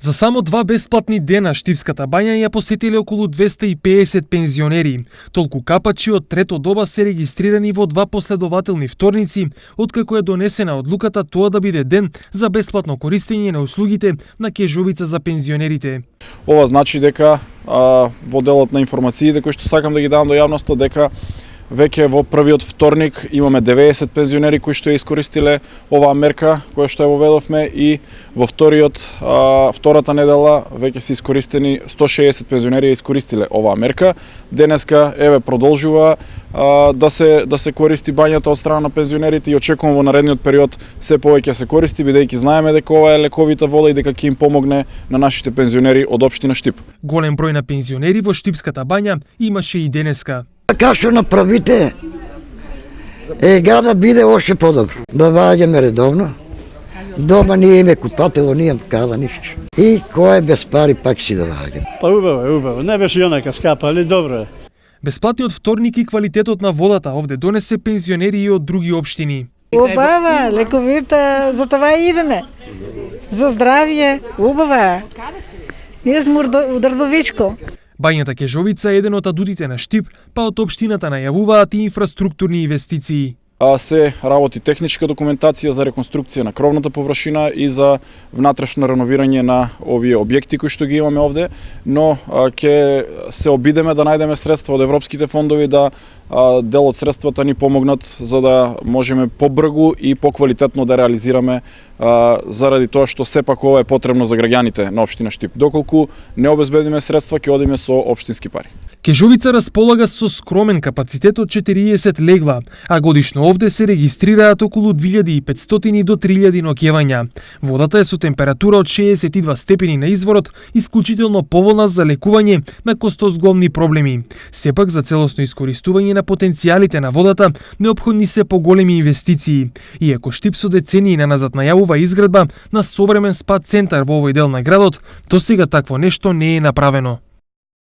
За само 2 бесплатни дена Штипската бања ја посетиле околу 250 пензионери. Толку капачи од трето доба се регистрирани во 2 последователни вторници, откако е донесена одлуката тоа да биде ден за бесплатно користење на услугите на кежовица за пензионерите. Ова значи дека во делот на информациите кои што сакам да ги дадам до јавноста, дека веќе во првиот вторник имаме 90 пензионери кои што ја искористиле оваа мерка која што ја воведовме, и во втората недела веќе се искористени 160 пензионери ја искористиле оваа мерка. Денеска продолжува да се користи бањата од страна на пензионерите и очекувам во наредниот период се повеќе се користи, бидејќи знаеме дека ова е лековита вода и дека ќе им помогне на нашите пензионери од општина Штип. Голем број на пензионери во Штипската бања имаше и денеска. Како што направите, да биде още подобро. Да ваѓаме редовно. Дома ние име купатело, ние када ништо. И кој е без пари пак си да ваѓаме. Па убаво. Не беше онака скапа, али добро е. Бесплатниот вторник и квалитетот на водата овде донесе пензионери и од други општини. Убава, лековита, за това идеме. За здравје, убава. Ние сме од Рдовичко. Бањата Кежовица е еден од адутите на Штип, па од општината најавуваат и инфраструктурни инвестиции. Се работи техничка документација за реконструкција на кровната површина и за внатрешно реновирање на овие објекти кои што ги имаме овде, но ќе се обидеме да најдеме средства од европските фондови, да дел од средствата ни помогнат за да можеме побрзо и поквалитетно да реализираме, заради тоа што сепак ова е потребно за граѓаните на општина Штип. Доколку не обезбедиме средства, ќе одиме со општински пари. Кежовица располага со скромен капацитет од 40 легла, а годишно овде се регистрираат околу 2500 до 3000 ноќевања. Водата е со температура од 62 степени на изворот, исклучително поволна за лекување на костозглобни проблеми. Сепак за целосно искористување на потенцијалите на водата неопходни се поголеми инвестиции. Иако Штип со децении наназад најавува изградба на современ спа центар во овој дел на градот, досега такво нешто не е направено.